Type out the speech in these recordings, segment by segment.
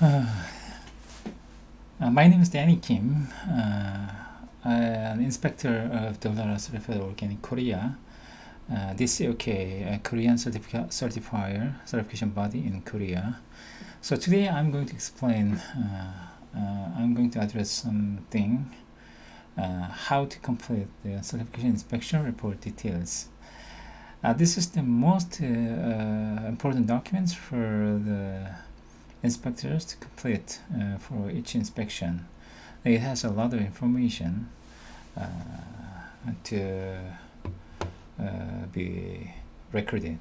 My name is Danny Kim. I'm an inspector of Dollar Certified Work in Korea. DCOK, a Korean certifier certification body in Korea. So today I'm going to explain, I'm going to address something, how to complete the certification inspection report details. This is the most important documents for the inspectors to complete for each inspection. It has a lot of information uh, to be recorded.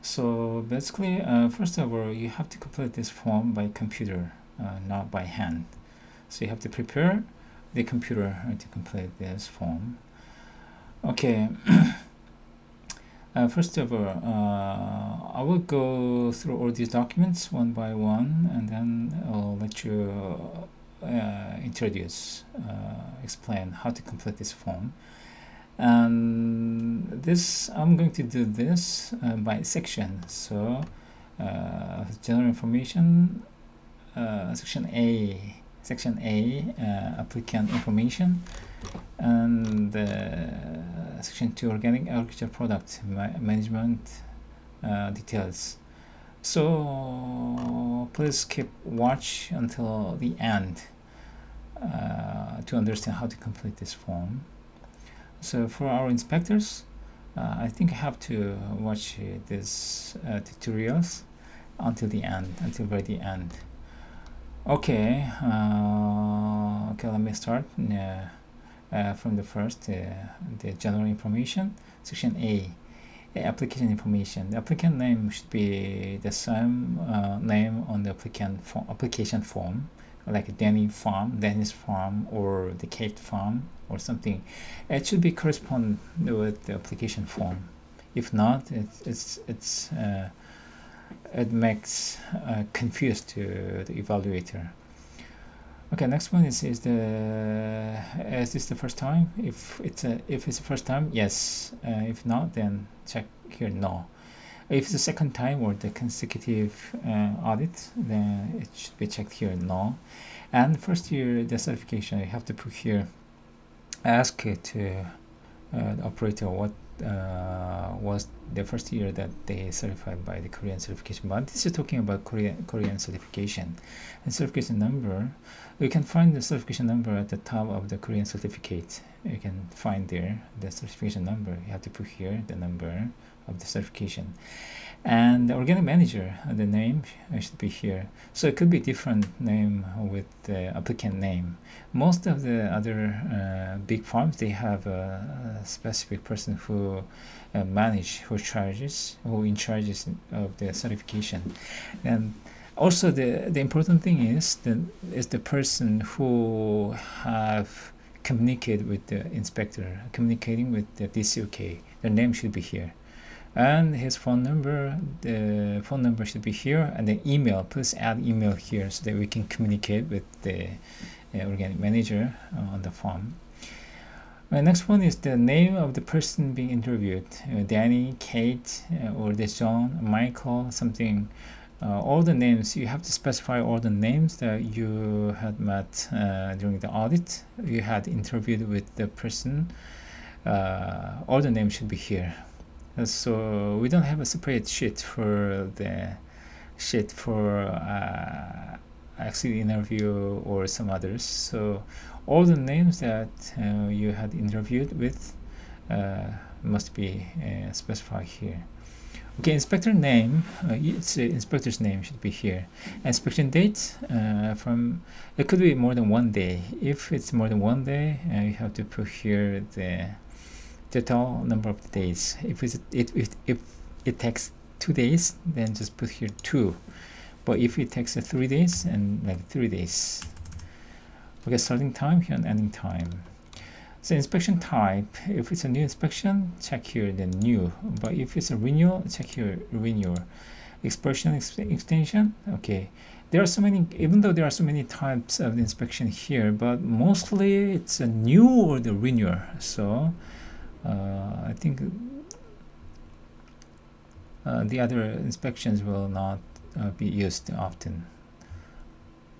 So basically, first of all, you have to complete this form by computer, not by hand. So you have to prepare the computer to complete this form. Okay. First of all, I will go through all these documents one by one, and then I'll let you explain how to complete this form. And this, I'm going to do this by section. So, general information, section A, applicant information, and section 2, organic agriculture product management details. So please keep watch until the end to understand how to complete this form. So for our inspectors, I think I have to watch these tutorials until the end, until very end. Okay, okay, let me start from the first, the general information, section A, application information. The applicant name should be the same name on the application form, like Danny's farm, or the Kate farm, or something. It should be correspond with the application form. If not, it makes confused to the evaluator. Okay, next one is this the first time? If it's the first time, yes. If not, then check here no. If it's the second time or the consecutive audit, then it should be checked here no. And first year the certification, you have to put here, ask it to the operator what was the first year that they certified by the Korean certification. But this is talking about Korean certification. And certification number, you can find the certification number at the top of the Korean certificate. You can find there the certification number. You have to put here the number of the certification. And the organic manager, the name should be here. So it could be different name with the applicant name. Most of the other big farms, they have a specific person who who in charges of the certification. And also the important thing is the person who have communicated with the inspector, communicating with the DCOK. Their name should be here, and his phone number. The phone number should be here, and the email. Please add email here so that we can communicate with the organic manager on the farm. The next one is the name of the person being interviewed. Danny, Kate, or John, Michael, something. All the names, you have to specify all the names that you had met during the audit. You had interviewed with the person. All the names should be here. So we don't have a separate sheet for exit interview or some others. So all the names that you had interviewed with must be specified here. Okay, inspector name, inspector's name should be here. Inspection date, it could be more than 1 day. If it's more than 1 day, you have to put here the total number of the days. If it takes 2 days, then just put here 2. But if it takes 3 days, and like 3 days. Okay, starting time here and ending time. So inspection type, if it's a new inspection, check here the new. But if it's a renewal, check here renewal. Expression extension, okay. There are so many, even though there are so many types of inspection here, but mostly it's a new or the renewal. So I think the other inspections will not be used often.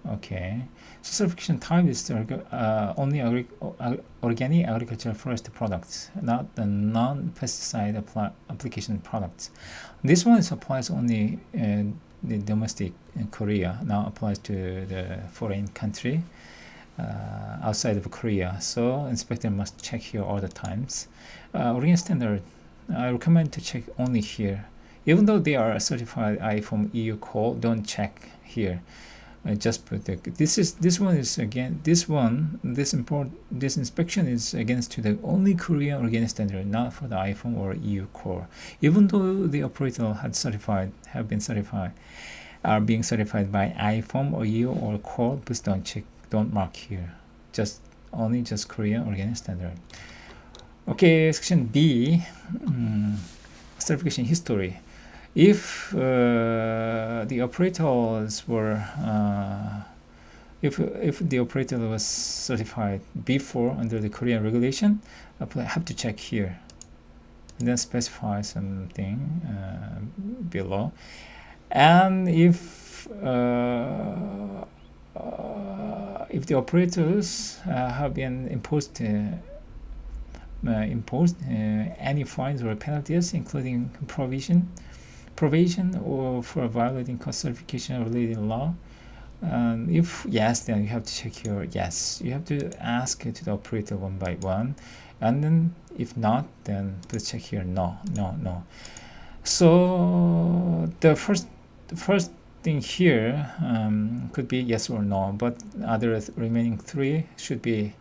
Okay, so certification type is only organic agricultural forest products, not the non-pesticide application products. This one applies only the domestic in Korea, now applies to the foreign country outside of Korea. So inspector must check here all the times. Organic standard, I recommend to check only here. Even though they are certified IFOAM EU call, don't check here. Just put this one is again this inspection is against to the only Korean organic standard, not for the IFOAM or EU core. Even though the operator have been certified, are being certified by IFOAM or EU or core, please don't check, don't mark here. Just Korean organic standard. Okay, section B, certification history. If the operators were if the operator was certified before under the Korean regulation, I have to check here and then specify something below. And if the operators have been imposed any fines or penalties, including probation or for violating cost certification related law, if yes, then you have to check your yes. You have to ask to the operator one by one, and then if not, then please check here no. So the first thing here could be yes or no, but other remaining three should be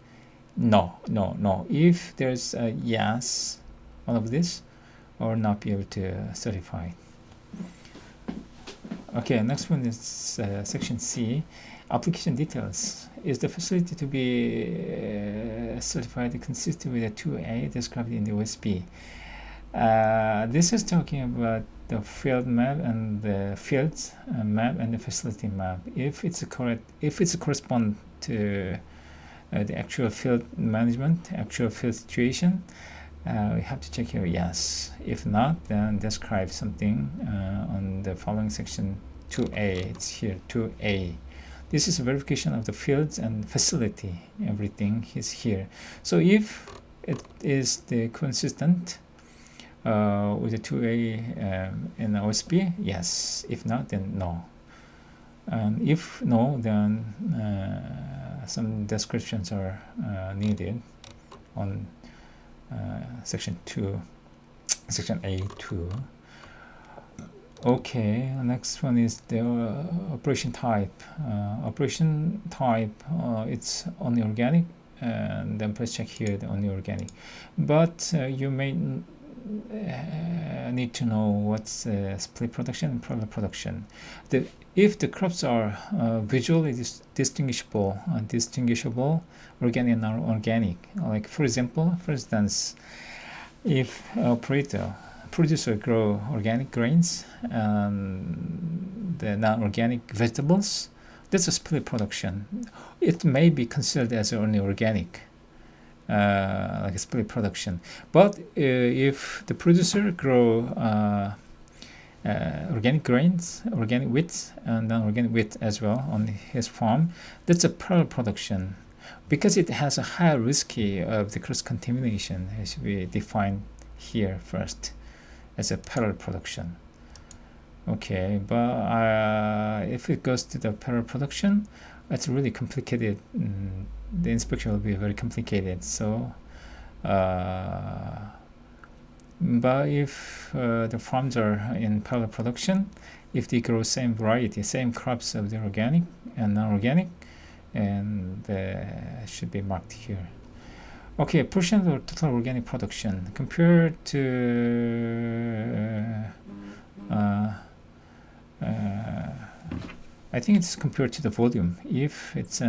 no. If there's a yes, one of this, or not be able to certify. Okay, next one is section C, application details. Is the facility to be certified consistent with the 2A described in the OSP? This is talking about the field map and the fields map and the facility map. If it's correct, if it's correspond to the actual field management, actual field situation, we have to check here yes. If not, then describe something on the following section 2A. It's here 2A. This is a verification of the fields and facility. Everything is here. So if it is the consistent with the 2A in OSP, yes. If not, then no. And if no, then some descriptions are needed on section A2. Okay, next one is the operation type. Operation type, it's only organic, and then please check here the only organic. But you may need to know what's split production and parallel production. If the crops are visually distinguishable, organic and non-organic, like for instance, if producer grow organic grains and the non-organic vegetables, that's a split production. It may be considered as only organic, like a split production. But if the producer grow organic grains, organic wheat, and non-organic wheat as well on his farm, that's a parallel production, because it has a higher risk of the cross-contamination. It should be defined here first as a parallel production. Okay, but if it goes to the parallel production, it's really complicated. The inspection will be very complicated. So but if the farms are in parallel production, if they grow same variety, same crops of the organic and non-organic, and should be marked here. Okay, portion of total organic production compared to I think it's compared to the volume. If it's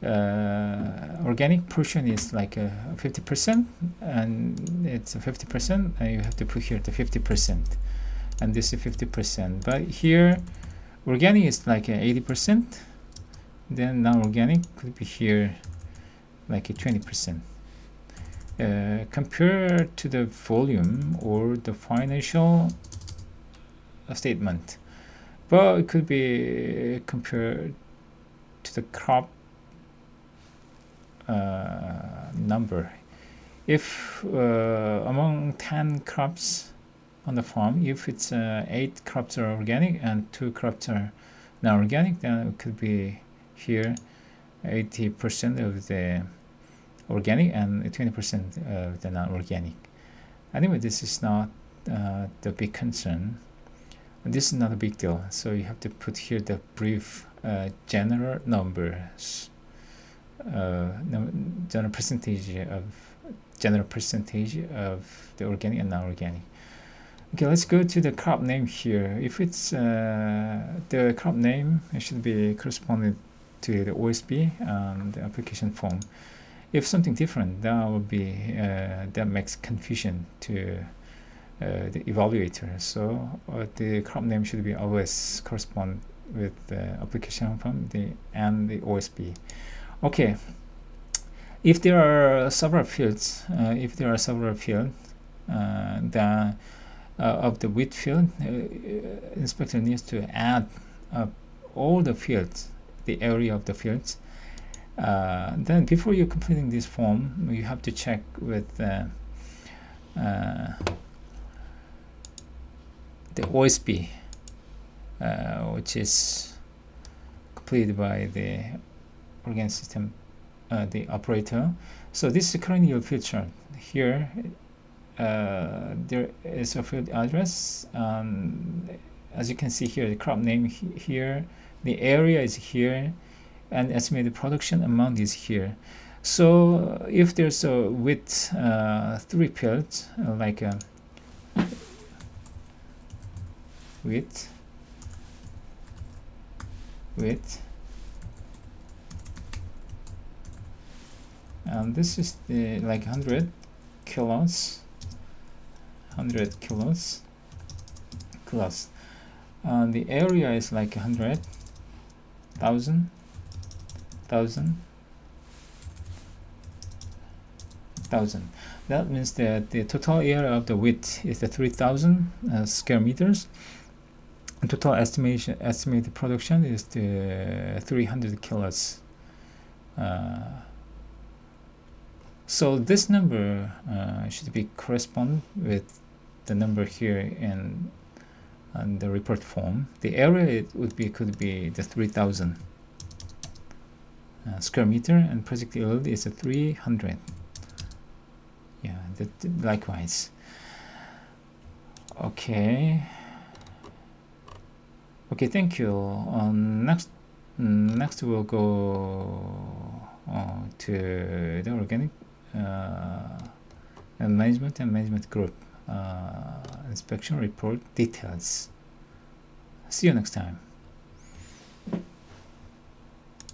organic portion is like 50%, and it's 50%, and you have to put here the 50%, and this is 50%. But here, organic is like 80%. Then non-organic could be here like 20%. Compared to the volume or the financial statement, but it could be compared to the crop number. If among 10 crops on the farm, if it's 8 crops are organic and 2 crops are non-organic, then it could be here 80% of the organic and 20% of the non-organic. Anyway, this is not the big concern. This is not a big deal, so you have to put here the brief general numbers, general percentage of the organic and non-organic. Okay, let's go to the crop name here. If it's the crop name, it should be corresponding to the OSB and the application form. If something different, that will be that makes confusion to the evaluator. So the crop name should be always correspond with the application form and the OSB. Okay. If there are several fields, then of the width field, inspector needs to add up all the fields, the area of the fields. Then before you're completing this form, you have to check with the OSB, which is completed by the organic system, the operator. So this is currently your field chart. Here there is a field address. As you can see here, the crop name here, the area is here, and estimated production amount is here. So if there's a width 3 fields, like a width, and this is the like 100 kilos, and the area is like 100,000. That means that the total area of the width is the 3,000 square meters. And total estimated production is the 300 kilos. So this number should be correspond with the number here in the report form. The area could be the 3,000 square meter, and project yield is a 300. Yeah, likewise. Okay, thank you. Next we'll go to the organic and management group inspection report details. See you next time.